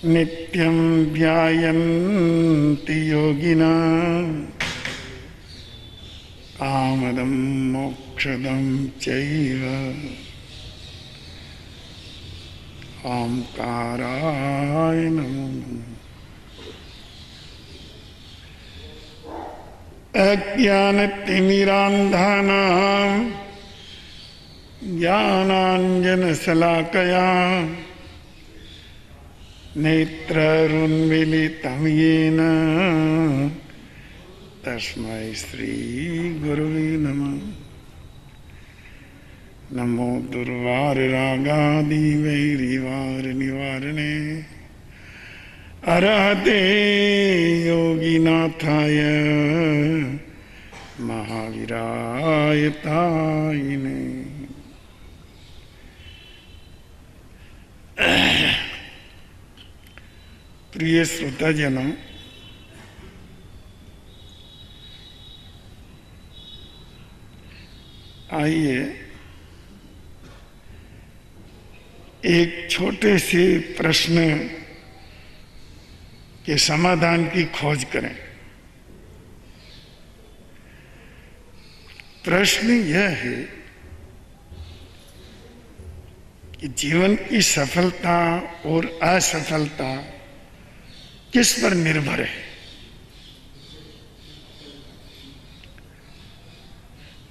नित्यं ध्यायन्ति योगिनः कामदं मोक्षदं चैव ओंकाराय नमो नमः। अज्ञानतिमिरान्धानां ज्ञानाञ्जनशलाकया नेत्रैरुन्मीलितं येन तस्मै श्रीगुरुवे नमः। नमो दुर्वाररागादिवैरिवारनिवारणे अरहते योगिनाथाय महावीराय तायिने। प्रिय श्रोताजनों, आइए एक छोटे से प्रश्न के समाधान की खोज करें। प्रश्न यह है कि जीवन की सफलता और असफलता किस पर निर्भर है।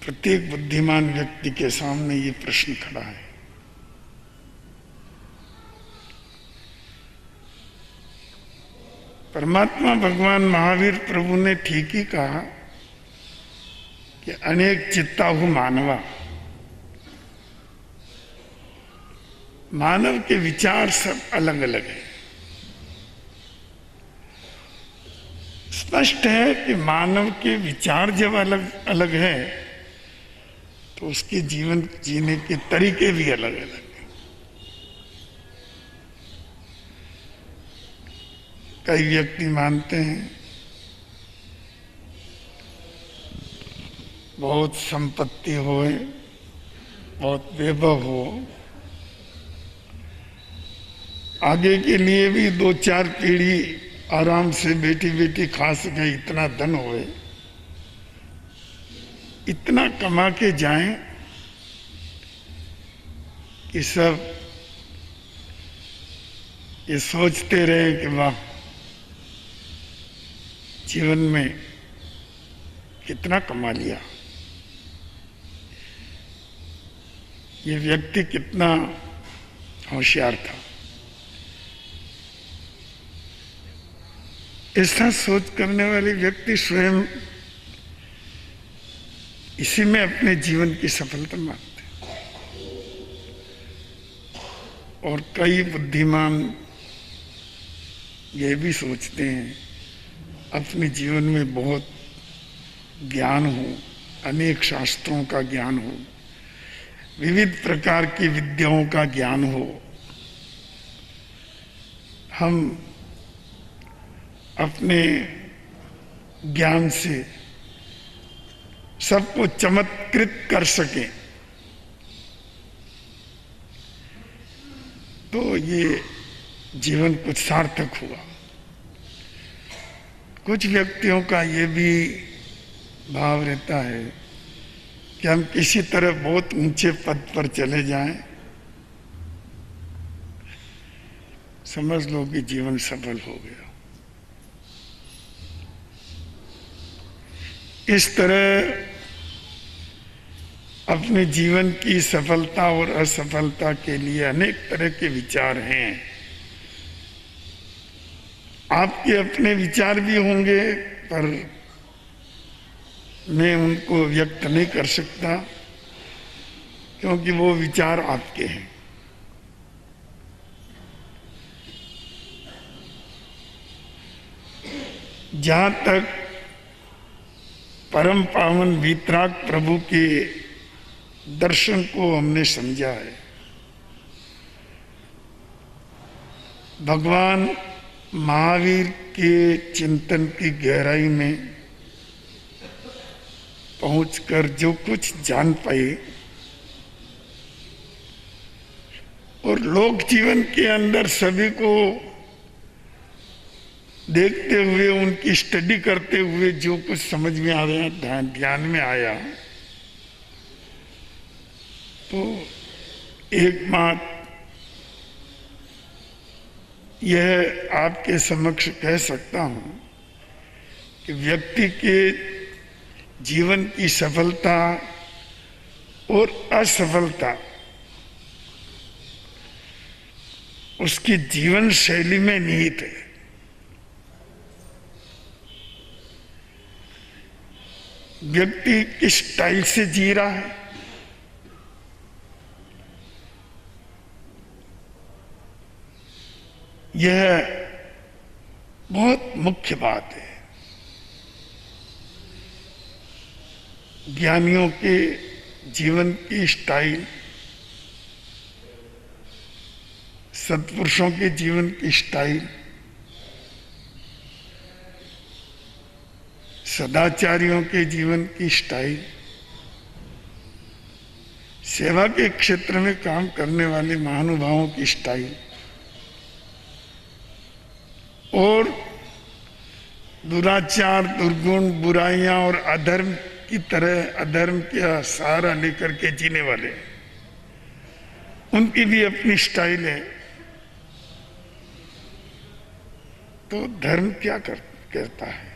प्रत्येक बुद्धिमान व्यक्ति के सामने ये प्रश्न खड़ा है। परमात्मा भगवान महावीर प्रभु ने ठीक ही कहा कि अनेक चित्ताहु मानवा। मानव के विचार सब अलग अलग है। स्पष्ट है कि मानव के विचार जब अलग अलग है तो उसके जीवन जीने के तरीके भी अलग अलग हैं। कई व्यक्ति मानते हैं बहुत संपत्ति होए, बहुत वैभव हो, आगे के लिए भी 2-4 पीढ़ी आराम से बेटी बेटी खा सके, इतना धन होए, इतना कमा के जाएं कि सब ये सोचते रहे कि वाह, जीवन में कितना कमा लिया, ये व्यक्ति कितना होशियार था। ऐसा सोच करने वाले व्यक्ति स्वयं इसी में अपने जीवन की सफलता मानते हैं। और कई बुद्धिमान ये भी सोचते हैं अपने जीवन में बहुत ज्ञान हो, अनेक शास्त्रों का ज्ञान हो, विविध प्रकार की विद्याओं का ज्ञान हो, हम अपने ज्ञान से सबको चमत्कृत कर सकें, तो ये जीवन कुछ सार्थक हुआ। कुछ व्यक्तियों का ये भी भाव रहता है कि हम किसी तरह बहुत ऊंचे पद पर चले जाएं, समझ लो कि जीवन सफल हो गया। इस तरह अपने जीवन की सफलता और असफलता के लिए अनेक तरह के विचार हैं। आपके अपने विचार भी होंगे, पर मैं उनको व्यक्त नहीं कर सकता क्योंकि वो विचार आपके हैं। जहां तक परम पावन वीतराग प्रभु के दर्शन को हमने समझा है, भगवान महावीर के चिंतन की गहराई में पहुंचकर जो कुछ जान पाए और लोक जीवन के अंदर सभी को देखते हुए, उनकी स्टडी करते हुए जो कुछ समझ में आ गया, ध्यान में आया, तो एक बात यह आपके समक्ष कह सकता हूं कि व्यक्ति के जीवन की सफलता और असफलता उसकी जीवन शैली में निहित है। व्यक्ति किस स्टाइल से जी रहा है, यह बहुत मुख्य बात है। ज्ञानियों के जीवन की स्टाइल, सत्पुरुषों के जीवन की स्टाइल, सदाचारियों के जीवन की स्टाइल, सेवा के क्षेत्र में काम करने वाले महानुभावों की स्टाइल और दुराचार, दुर्गुण, बुराइयां और अधर्म की तरह अधर्म का सहारा लेकर के जीने वाले, उनकी भी अपनी स्टाइल है। तो धर्म क्या कहता है?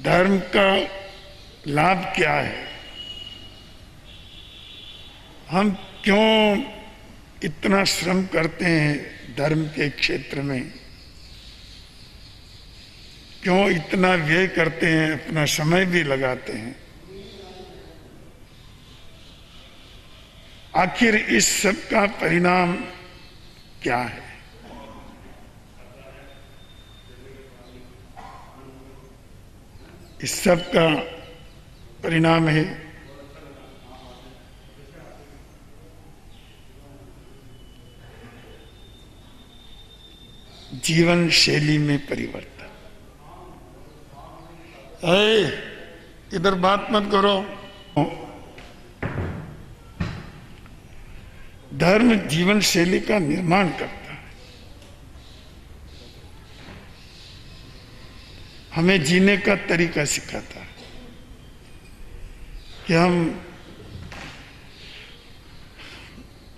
धर्म का लाभ क्या है? हम क्यों इतना श्रम करते हैं धर्म के क्षेत्र में? क्यों इतना व्यय करते हैं, अपना समय भी लगाते हैं? आखिर इस सब का परिणाम क्या है? इस सब का परिणाम है जीवन शैली में परिवर्तन। इधर बात मत करो। धर्म जीवन शैली का निर्माण करता है, हमें जीने का तरीका सिखाता है कि हम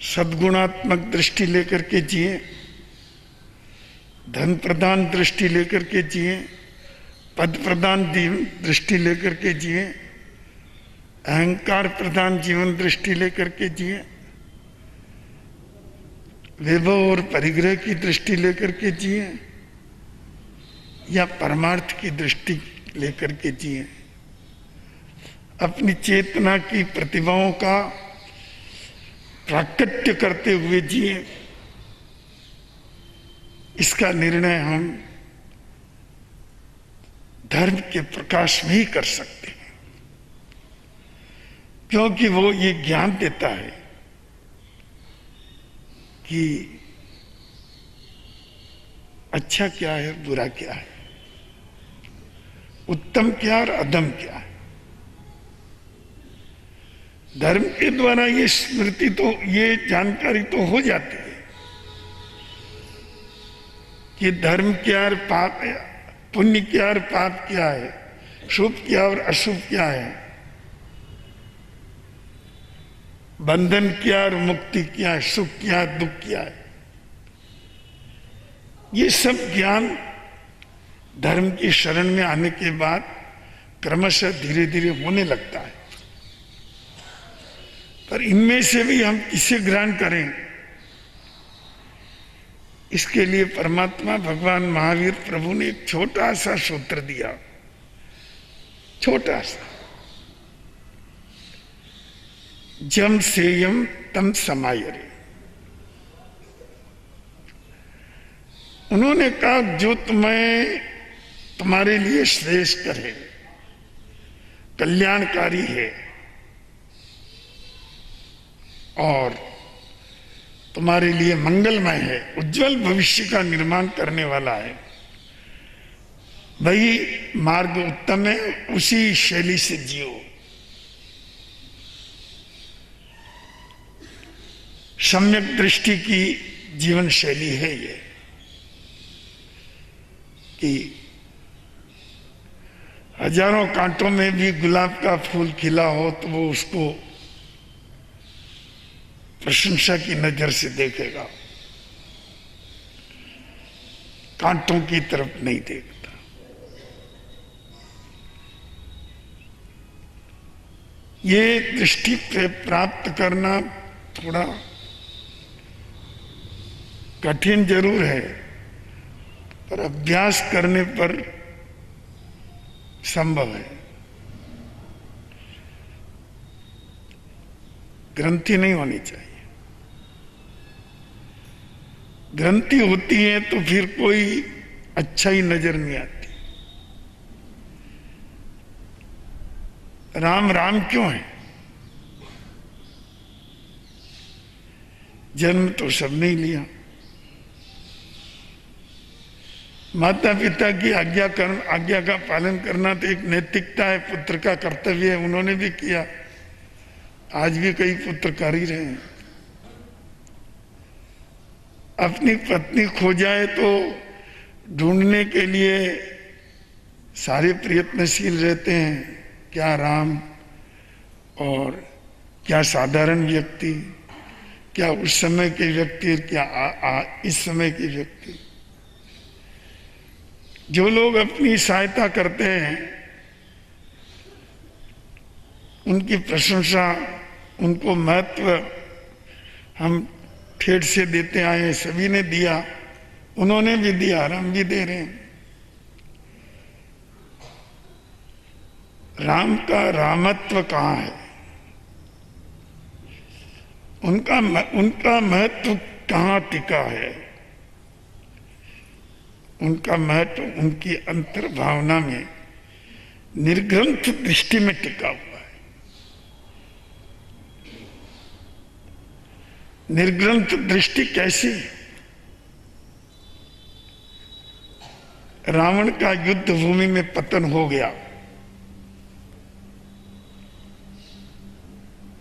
सद्गुणात्मक दृष्टि लेकर के जिए, धन प्रदान दृष्टि लेकर के जिए, पद प्रदान दृष्टि लेकर के जिए, अहंकार प्रधान जीवन दृष्टि लेकर के जिए, वैभव और परिग्रह की दृष्टि लेकर के जिए, या परमार्थ की दृष्टि लेकर के जिए। अपनी चेतना की प्रतिभाओं का प्राकट्य करते हुए जिए। इसका निर्णय हम धर्म के प्रकाश में ही कर सकते हैं, क्योंकि वो ये ज्ञान देता है कि अच्छा क्या है, बुरा क्या है, उत्तम क्या और अधम क्या है। धर्म के द्वारा ये स्मृति तो, ये जानकारी तो हो जाती है कि धर्म क्या और पाप है, पुण्य क्या और पाप क्या है, शुभ क्या और अशुभ क्या है, बंधन क्या और मुक्ति क्या है, सुख क्या दुख क्या है। ये सब ज्ञान धर्म की शरण में आने के बाद क्रमशः धीरे धीरे होने लगता है। पर इनमें से भी हम किसे ग्रहण करें, इसके लिए परमात्मा भगवान महावीर प्रभु ने एक छोटा सा सूत्र दिया, छोटा सा, जम सेयम तम समायरे। उन्होंने कहा जो तुम्हारे लिए श्रेष्ठ है, कल्याणकारी है और तुम्हारे लिए मंगलमय है, उज्जवल भविष्य का निर्माण करने वाला है, वही मार्ग उत्तम है, उसी शैली से जियो। सम्यक दृष्टि की जीवन शैली है ये कि हजारों कांटों में भी गुलाब का फूल खिला हो तो वो उसको प्रशंसा की नजर से देखेगा, कांटों की तरफ नहीं देखता। ये दृष्टि प्राप्त करना थोड़ा कठिन जरूर है, पर अभ्यास करने पर संभव है। ग्रंथि नहीं होनी चाहिए। ग्रंथि होती है तो फिर कोई अच्छाई नजर नहीं आती। राम राम क्यों है? जन्म तो सबने ही लिया। माता पिता की आज्ञा का पालन करना तो एक नैतिकता है, पुत्र का कर्तव्य है, उन्होंने भी किया। आज भी कई पुत्र कर ही रहे हैं। अपनी पत्नी खो जाए तो ढूंढने के लिए सारे प्रयत्नशील रहते हैं। क्या राम और क्या साधारण व्यक्ति, क्या उस समय के व्यक्ति, क्या इस समय के व्यक्ति। जो लोग अपनी सहायता करते हैं उनकी प्रशंसा, उनको महत्व हम ठेठ से देते आए हैं। सभी ने दिया, उन्होंने भी दिया, हम भी दे रहे हैं। राम का रामत्व कहाँ है? उनका महत्व कहाँ टिका है? उनका महत्व उनकी अंतर भावना में, निर्ग्रंथ दृष्टि में टिका हुआ है। निर्ग्रंथ दृष्टि कैसी? रावण का युद्ध भूमि में पतन हो गया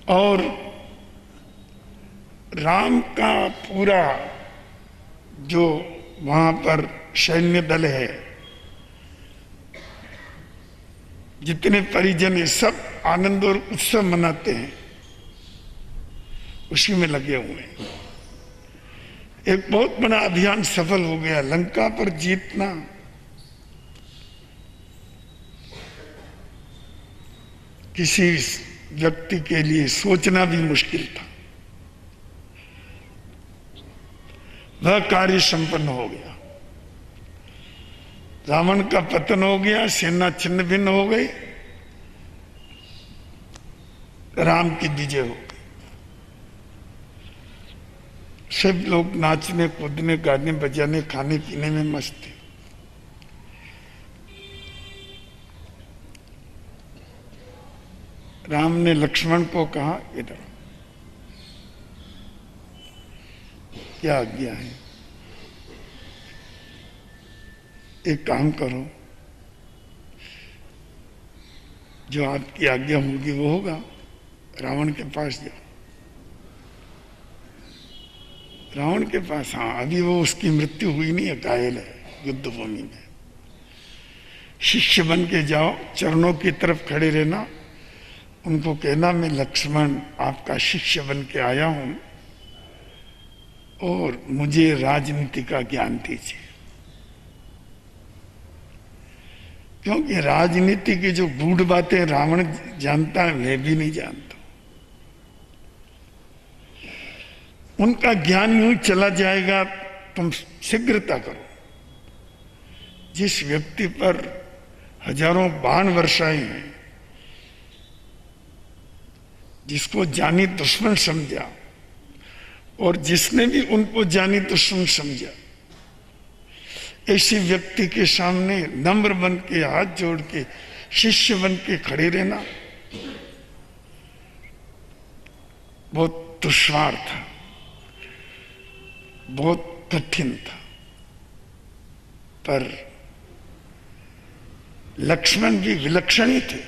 और राम का पूरा जो वहां पर सैन्य दल है, जितने परिजन है, सब आनंद और उत्सव मनाते हैं, उसी में लगे हुए हैं। एक बहुत बड़ा अभियान सफल हो गया। लंका पर जीतना किसी व्यक्ति के लिए सोचना भी मुश्किल था। वह कार्य संपन्न हो गया। रावण का पतन हो गया, सेना छिन्न भिन्न हो गई, राम की विजय हो गई। सब लोग नाचने कूदने, गाने बजाने, खाने पीने में मस्त थे। राम ने लक्ष्मण को कहा, इधर क्या आज्ञा है? एक काम करो, जो आपकी आज्ञा होगी वो होगा। रावण के पास जाओ। रावण के पास, हाँ, अभी वो उसकी मृत्यु हुई नहीं है, घायल है युद्ध भूमि में। शिष्य बन के जाओ, चरणों की तरफ खड़े रहना, उनको कहना मैं लक्ष्मण आपका शिष्य बन के आया हूं और मुझे राजनीति का ज्ञान दीजिए। क्योंकि राजनीति की जो गूढ़ बातें रावण जानता है, मैं भी नहीं जानता। उनका ज्ञान यूं चला जाएगा। तुम शीघ्रता करो। जिस व्यक्ति पर हजारों बाण वर्षाए हैं, जिसको जानी दुश्मन समझा और जिसने भी उनको जानी दुश्मन समझा, ऐसे व्यक्ति के सामने नम्र बन के, हाथ जोड़ के, शिष्य बन के खड़े रहना बहुत दुश्वार था, बहुत कठिन था। पर लक्ष्मण भी विलक्षण ही थे।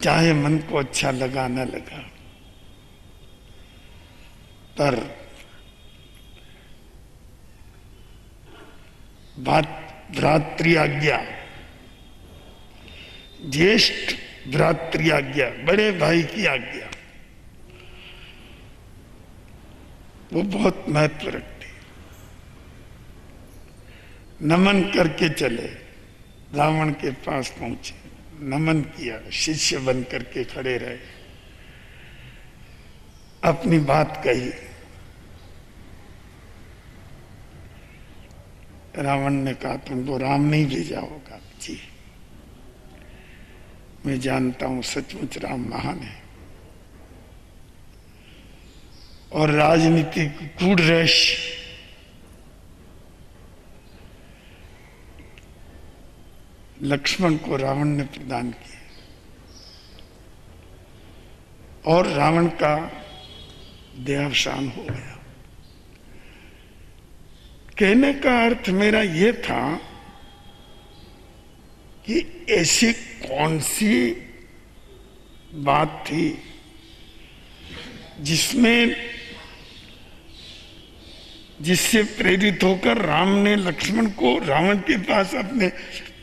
चाहे मन को अच्छा लगा न लगा, तर भ्रातृआज्ञा, ज्येष्ठ भ्रातृआज्ञा, बड़े भाई की आज्ञा, वो बहुत महत्व रखती। नमन करके चले, रावण के पास पहुंचे, नमन किया, शिष्य बन करके खड़े रहे, अपनी बात कही। रावण ने कहा तुमको राम नहीं भेजा होगा। जी मैं जानता हूं, सचमुच राम महान है और राजनीतिक गूढ़ रहस्य लक्ष्मण को रावण ने प्रदान किया और रावण का देहावसान हो गया। कहने का अर्थ मेरा यह था कि ऐसी कौन सी बात थी जिससे प्रेरित होकर राम ने लक्ष्मण को रावण के पास, अपने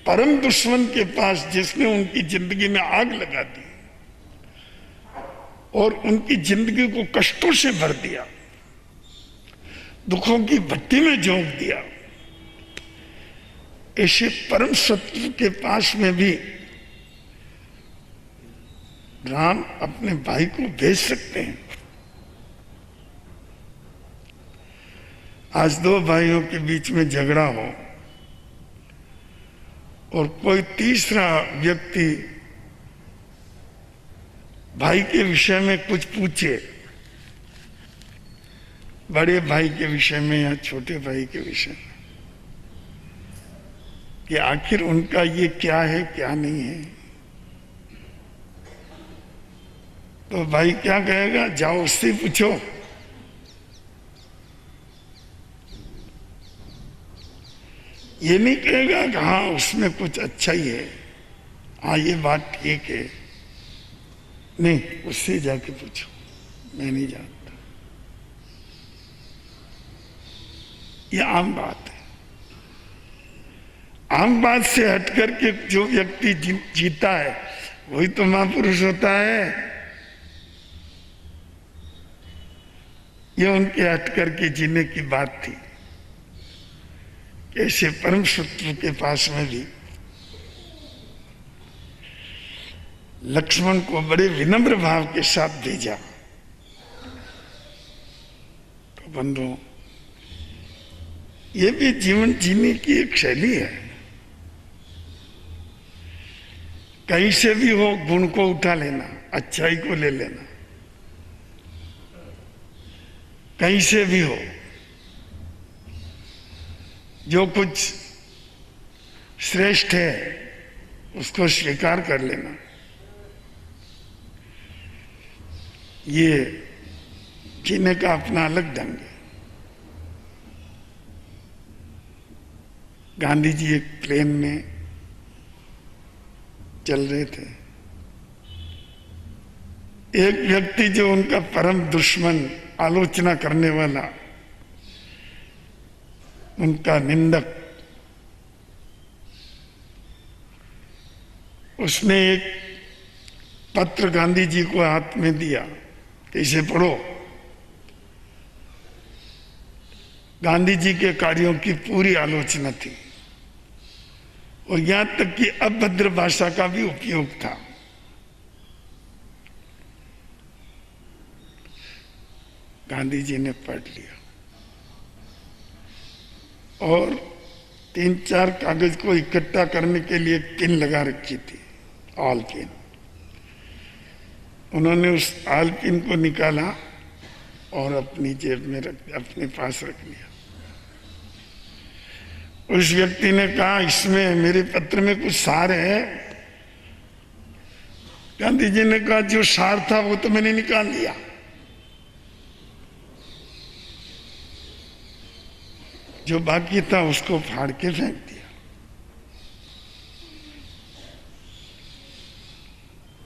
परम दुश्मन के पास, जिसने उनकी जिंदगी में आग लगा दी और उनकी जिंदगी को कष्टों से भर दिया, दुखों की भट्टी में झोंक दिया, ऐसे परम शत्रु के पास में भी राम अपने भाई को भेज सकते हैं। आज दो भाइयों के बीच में झगड़ा हो और कोई तीसरा व्यक्ति भाई के विषय में कुछ पूछे, बड़े भाई के विषय में या छोटे भाई के विषय में, कि आखिर उनका ये क्या है क्या नहीं है, तो भाई क्या कहेगा? जाओ उससे पूछो। ये नहीं कहेगा कि हाँ उसमें कुछ अच्छा ही है, हाँ ये बात ठीक है, नहीं, उससे जाके पूछो, मैं नहीं जानता। ये आम बात है। आम बात से हट करके जो व्यक्ति जीता है वही तो महापुरुष होता है। ये उनके हट करके जीने की बात थी। ऐसे परम शत्रु के पास में भी लक्ष्मण को बड़े विनम्र भाव के साथ भेजा। तो बंधुओं, ये भी जीवन जीने की एक शैली है। कहीं से भी हो गुण को उठा लेना, अच्छाई को ले लेना, कहीं से भी हो, जो कुछ श्रेष्ठ है उसको स्वीकार कर लेना, ये जीने का अपना अलग ढंग है। गांधी जी एक प्लेन में चल रहे थे, एक व्यक्ति जो उनका परम दुश्मन, आलोचना करने वाला, उनका निंदक, उसने एक पत्र गांधी जी को हाथ में दिया, इसे पढ़ो। गांधी जी के कार्यों की पूरी आलोचना थी और यहां तक कि अभद्र भाषा का भी उपयोग था। गांधी जी ने पढ़ लिया और 3-4 कागज को इकट्ठा करने के लिए पिन लगा रखी थी, ऑल पिन। उन्होंने उस ऑल पिन को निकाला और अपनी जेब में अपने पास रख लिया। उस व्यक्ति ने कहा, इसमें मेरे पत्र में कुछ सार है। गांधी जी ने कहा, जो सार था वो तो मैंने निकाल लिया। जो बाकी था उसको फाड़ के फेंक दिया।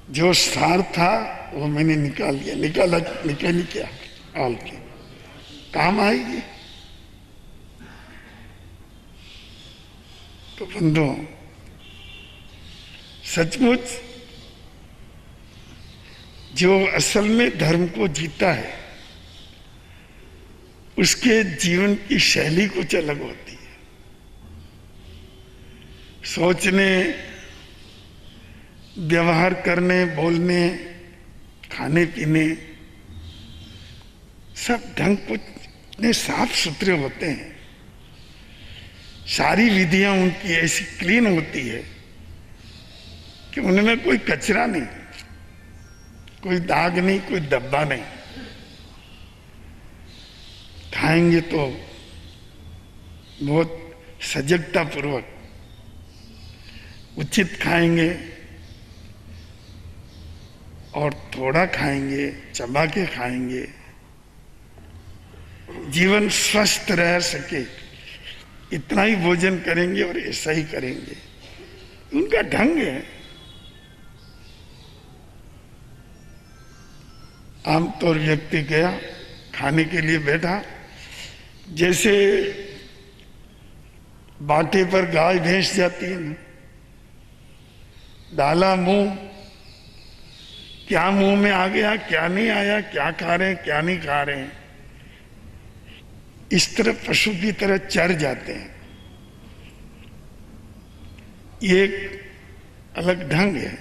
जो सार था वो मैंने निकाल लिया। निकाल क्या? ऑल की काम आएगी। तो बंधुओं, सचमुच जो असल में धर्म को जीता है उसके जीवन की शैली कुछ अलग होती है। सोचने, व्यवहार करने, बोलने, खाने पीने, सब ढंग कुछ इतने साफ सुथरे होते हैं। सारी विधियां उनकी ऐसी क्लीन होती है कि उनमें कोई कचरा नहीं, कोई दाग नहीं, कोई धब्बा नहीं। खाएंगे तो बहुत सजगता पूर्वक उचित खाएंगे और थोड़ा खाएंगे, चबा के खाएंगे। जीवन स्वस्थ रह सके इतना ही भोजन करेंगे और ऐसा ही करेंगे। उनका ढंग है। आमतौर व्यक्ति गया, खाने के लिए बैठा, जैसे बाटे पर गाय भैंस जाती है ना, डाला मुंह, क्या मुंह में आ गया, क्या नहीं आया, क्या खा रहे हैं, क्या नहीं खा रहे हैं, इस तरह पशु की तरह चर जाते हैं। ये एक अलग ढंग है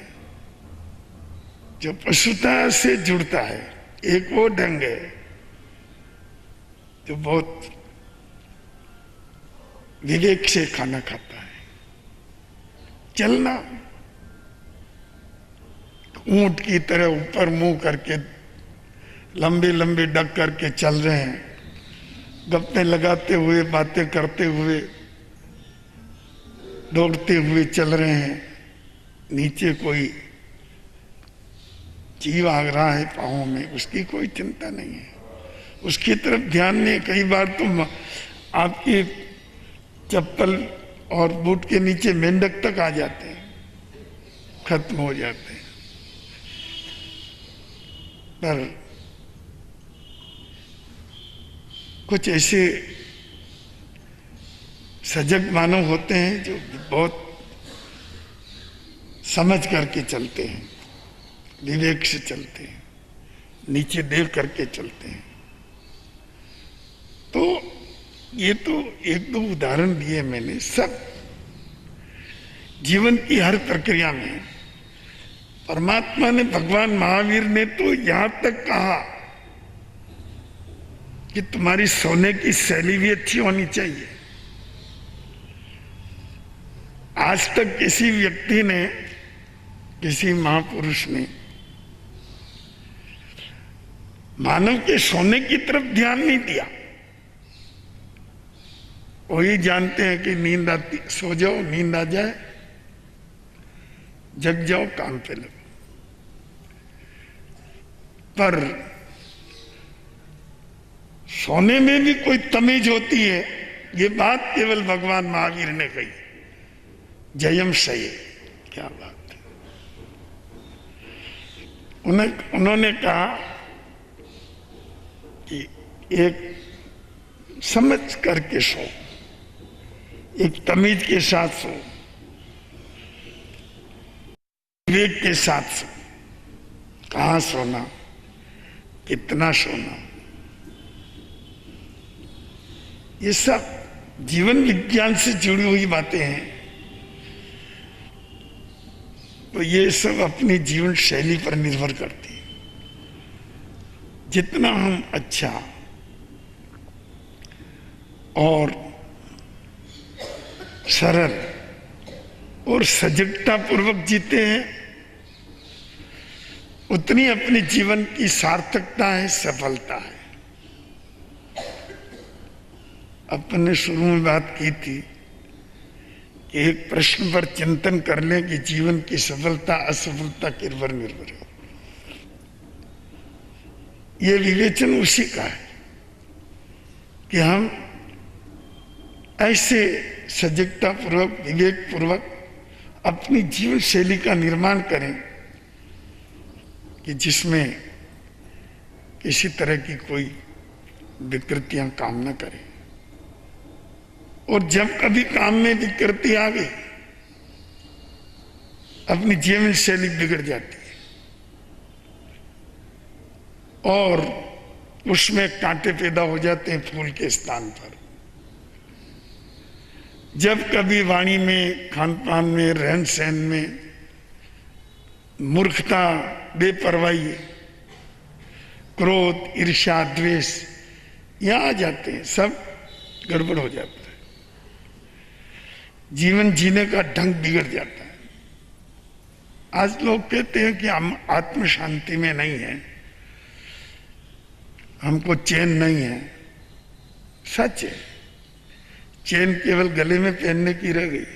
जो पशुता से जुड़ता है। एक वो ढंग है जो बहुत विवेक से खाना खाता है। चलना, ऊंट की तरह ऊपर मुंह करके लंबे लंबे डग करके चल रहे हैं, गप्पे लगाते हुए, बातें करते हुए, दौड़ते हुए चल रहे हैं। नीचे कोई जीव आ रहा है पाँव में, उसकी कोई चिंता नहीं है, उसकी तरफ ध्यान नहीं। कई बार तो आपकी चप्पल और बूट के नीचे मेंढक तक आ जाते हैं, खत्म हो जाते हैं। पर कुछ ऐसे सजग मानव होते हैं जो बहुत समझ करके चलते हैं, विवेक से चलते हैं, नीचे देख करके चलते हैं। तो ये तो एक दो उदाहरण दिए मैंने। सब जीवन की हर प्रक्रिया में परमात्मा ने, भगवान महावीर ने तो यहां तक कहा कि तुम्हारी सोने की शैली भी अच्छी होनी चाहिए। आज तक किसी व्यक्ति ने, किसी महापुरुष ने मानव के सोने की तरफ ध्यान नहीं दिया। वही जानते हैं कि नींद आती, सो जाओ, नींद आ जाए, जग जाओ, काम पे लगो। पर सोने में भी कोई तमीज होती है, ये बात केवल भगवान महावीर ने कही। जयम सही, क्या बात है। उन्होंने कहा कि एक समझ करके सो, एक तमीज के साथ सो, विवेक के साथ सो। कहां सोना, कितना सोना, ये सब जीवन विज्ञान से जुड़ी हुई बातें हैं। तो ये सब अपनी जीवन शैली पर निर्भर करती है। जितना हम अच्छा और सरल और सजगता पूर्वक जीते हैं, उतनी अपने जीवन की सार्थकता है, सफलता है। अपन ने शुरू में बात की थी कि एक प्रश्न पर चिंतन कर लें कि जीवन की सफलता असफलता किस पर निर्भर है। ये विवेचन उसी का है कि हम ऐसे सजगता पूर्वक, विवेक पूर्वक अपनी जीवन शैली का निर्माण करें कि जिसमें किसी तरह की कोई विकृतियां काम न करें। और जब कभी काम में विकृति आ गई, अपनी जीवन शैली बिगड़ जाती है और उसमें कांटे पैदा हो जाते हैं फूल के स्थान पर। जब कभी वाणी में, खान पान में, रहन सहन में मूर्खता, बेपरवाही, क्रोध, ईर्ष्या, द्वेष यहां आ जाते हैं, सब गड़बड़ हो जाता है। जीवन जीने का ढंग बिगड़ जाता है। आज लोग कहते हैं कि हम आत्म शांति में नहीं है, हमको चैन नहीं है। सच है, चैन केवल गले में पहनने की रह गई,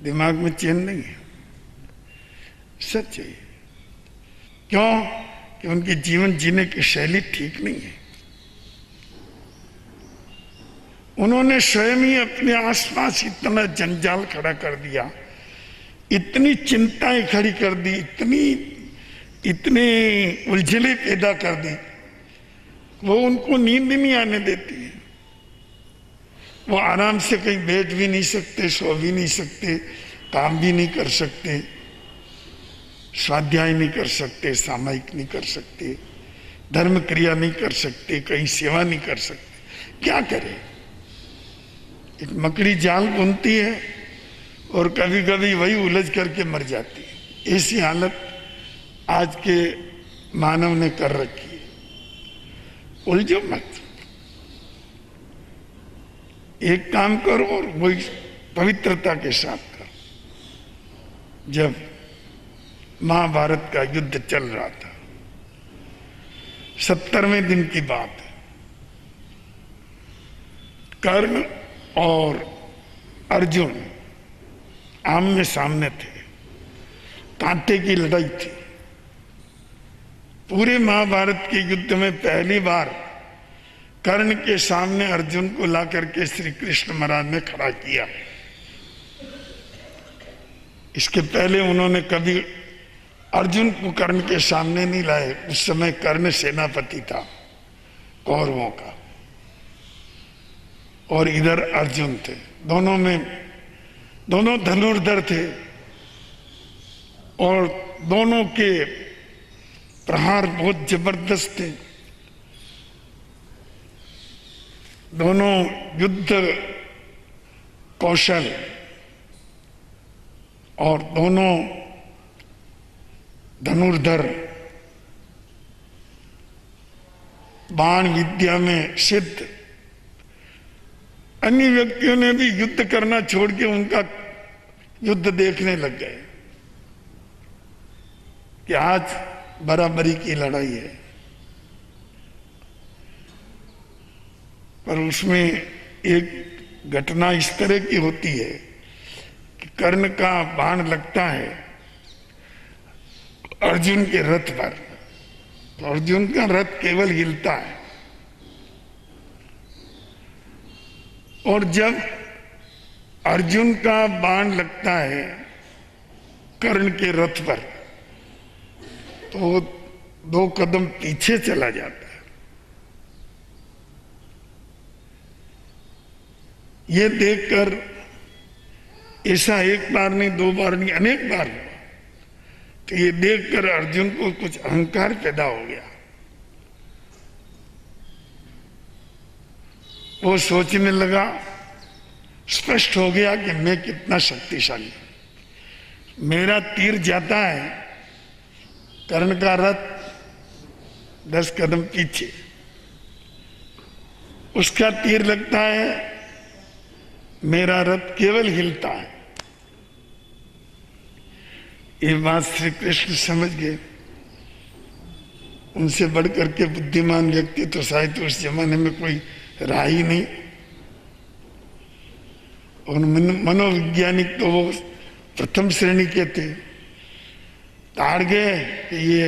दिमाग में चैन नहीं है। सच है। क्यों? कि उनकी जीवन जीने की शैली ठीक नहीं है। उन्होंने स्वयं ही अपने आसपास इतना जंजाल खड़ा कर दिया, इतनी चिंताएं खड़ी कर दी, इतने उलझने पैदा कर दी, वो उनको नींद नहीं आने देती है। वो आराम से कहीं बैठ भी नहीं सकते, सो भी नहीं सकते, काम भी नहीं कर सकते, स्वाध्याय नहीं कर सकते, सामायिक नहीं कर सकते, धर्म क्रिया नहीं कर सकते, कहीं सेवा नहीं कर सकते। क्या करें? एक मकड़ी जाल बुनती है और कभी कभी वही उलझ करके मर जाती है। ऐसी हालत आज के मानव ने कर रखी है। उलझो मत, एक काम करो और वही पवित्रता के साथ करो। जब महाभारत का युद्ध चल रहा था, 70वें दिन की बात है, कर्ण और अर्जुन आमने सामने थे, कांटे की लड़ाई थी। पूरे महाभारत के युद्ध में पहली बार कर्ण के सामने अर्जुन को ला करके श्री कृष्ण महाराज ने खड़ा किया। इसके पहले उन्होंने कभी अर्जुन को कर्ण के सामने नहीं लाए। उस समय कर्ण सेनापति था कौरवों का और इधर अर्जुन थे। दोनों धनुर्धर थे और दोनों के प्रहार बहुत जबरदस्त थे। दोनों युद्ध कौशल और दोनों धनुर्धर बाण विद्या में सिद्ध। अन्य व्यक्तियों ने भी युद्ध करना छोड़ के उनका युद्ध देखने लग गए कि आज बराबरी की लड़ाई है। पर उसमें एक घटना इस तरह की होती है कि कर्ण का बाण लगता है अर्जुन के रथ पर, तो अर्जुन का रथ केवल हिलता है। और जब अर्जुन का बाण लगता है कर्ण के रथ पर, तो 2 कदम पीछे चला जाता है। ये देखकर ऐसा एक बार नहीं, 2 बार नहीं, अनेक बार हुआ। तो ये देखकर अर्जुन को कुछ अहंकार पैदा हो गया। वो सोचने लगा, स्पष्ट हो गया कि मैं कितना शक्तिशाली। मेरा तीर जाता है कर्ण का रथ 10 कदम पीछे, उसका तीर लगता है, मेरा रथ केवल हिलता है। ये बात श्री कृष्ण समझ गए। उनसे बढ़कर के बुद्धिमान व्यक्ति तो शायद उस जमाने में कोई रहा ही नहीं। और मनोवैज्ञानिक तो वो प्रथम श्रेणी के थे। ताड़ गए कि ये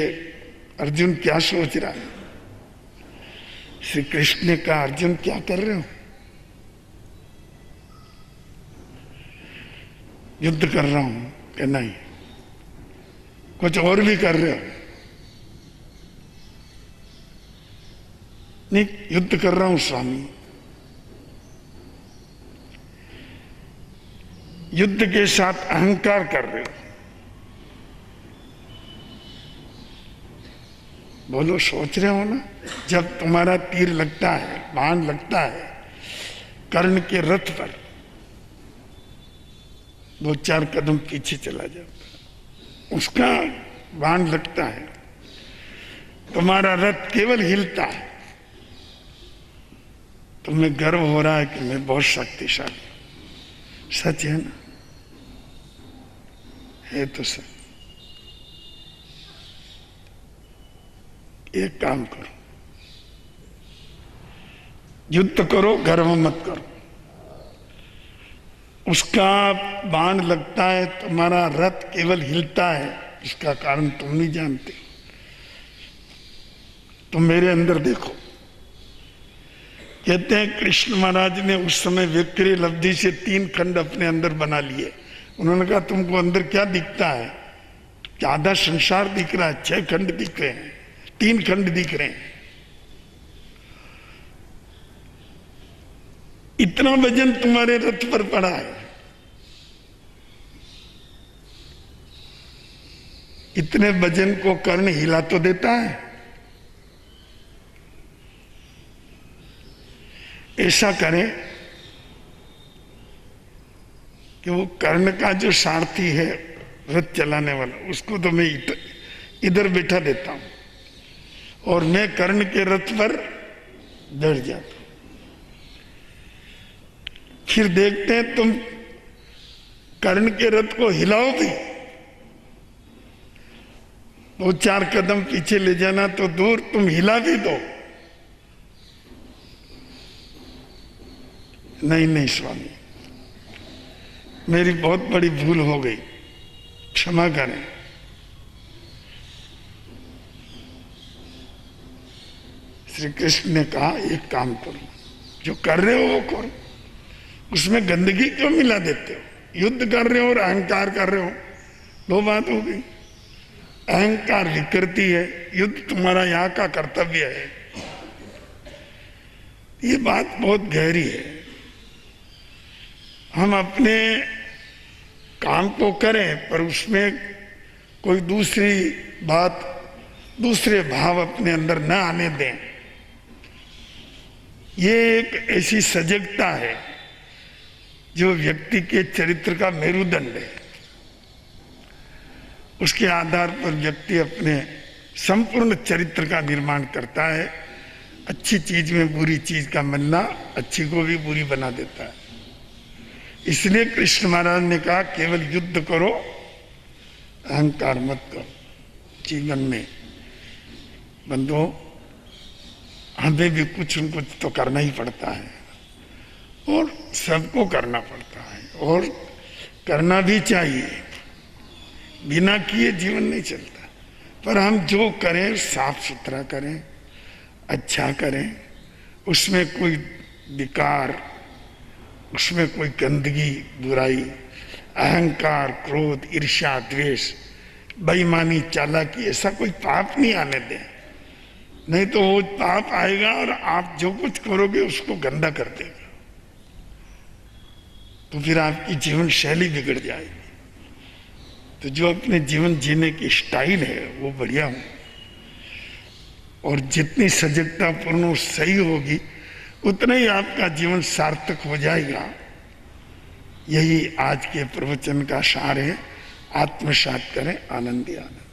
अर्जुन क्या सोच रहा है। श्री कृष्ण ने कहा, अर्जुन क्या कर रहे हो? युद्ध कर रहा हूं। कि नहीं, कुछ और भी कर रहे हो। नहीं, युद्ध कर रहा हूं स्वामी। युद्ध के साथ अहंकार कर रहे हो। बोलो, सोच रहे हो ना, जब तुम्हारा तीर लगता है, बाण लगता है कर्ण के रथ पर, 2-4 कदम पीछे चला जाता, उसका बाण लगता है, तुम्हारा रथ केवल हिलता है, तुम्हें गर्व हो रहा है कि मैं बहुत शक्तिशाली। सच है ना? है तो सच। एक काम करो, युद्ध करो, गर्व मत करो। उसका बाण लगता है, तुम्हारा रथ केवल हिलता है, इसका कारण तुम नहीं जानते। तुम मेरे अंदर देखो। कहते हैं कृष्ण महाराज ने उस समय विक्री लब्धि से 3 खंड अपने अंदर बना लिए। उन्होंने कहा, तुमको अंदर क्या दिखता है? क्या आधा संसार दिख रहा है? 6 खंड दिख रहे हैं, 3 खंड दिख रहे हैं। इतना वजन तुम्हारे रथ पर पड़ा है। इतने वजन को कर्ण हिला तो देता है। ऐसा करें कि वो कर्ण का जो सारथी है, रथ चलाने वाला, उसको तो मैं इधर बैठा देता हूं और मैं कर्ण के रथ पर बैठ जाता हूं। फिर देखते हैं तुम कर्ण के रथ को हिलाओ भी, 2-4 कदम पीछे ले जाना तो दूर, तुम हिला भी दो। नहीं स्वामी, मेरी बहुत बड़ी भूल हो गई, क्षमा करें। श्री कृष्ण ने कहा, एक काम करो, जो कर रहे हो वो करो, उसमें गंदगी क्यों मिला देते हो? युद्ध कर रहे हो और अहंकार कर रहे हो, 2 बात हो गई। अहंकार विकृति है, युद्ध तुम्हारा यहाँ का कर्तव्य है। ये बात बहुत गहरी है। हम अपने काम को करें, पर उसमें कोई दूसरी बात, दूसरे भाव अपने अंदर न आने दें। ये एक ऐसी सजगता है जो व्यक्ति के चरित्र का मेरुदंड है। उसके आधार पर व्यक्ति अपने संपूर्ण चरित्र का निर्माण करता है। अच्छी चीज में बुरी चीज का मिलना अच्छी को भी बुरी बना देता है। इसलिए कृष्ण महाराज ने कहा, केवल युद्ध करो, अहंकार मत करो। जीवन में बंधुओं, हमें भी कुछ न कुछ तो करना ही पड़ता है और सबको करना पड़ता है और करना भी चाहिए। बिना किए जीवन नहीं चलता। पर हम जो करें साफ सुथरा करें, अच्छा करें, उसमें कोई विकार, उसमें कोई गंदगी, बुराई, अहंकार, क्रोध, ईर्ष्या, द्वेष, बेईमानी, चालाकी, ऐसा कोई पाप नहीं आने दें। नहीं तो वो पाप आएगा और आप जो कुछ करोगे उसको गंदा कर देगा, तो फिर आपकी जीवन शैली बिगड़ जाएगी। तो जो अपने जीवन जीने की स्टाइल है वो बढ़िया हो, और जितनी सजगता पूर्ण सही होगी उतना ही आपका जीवन सार्थक हो जाएगा। यही आज के प्रवचन का सार है। आत्मसात करें, आनंद ही आनंद।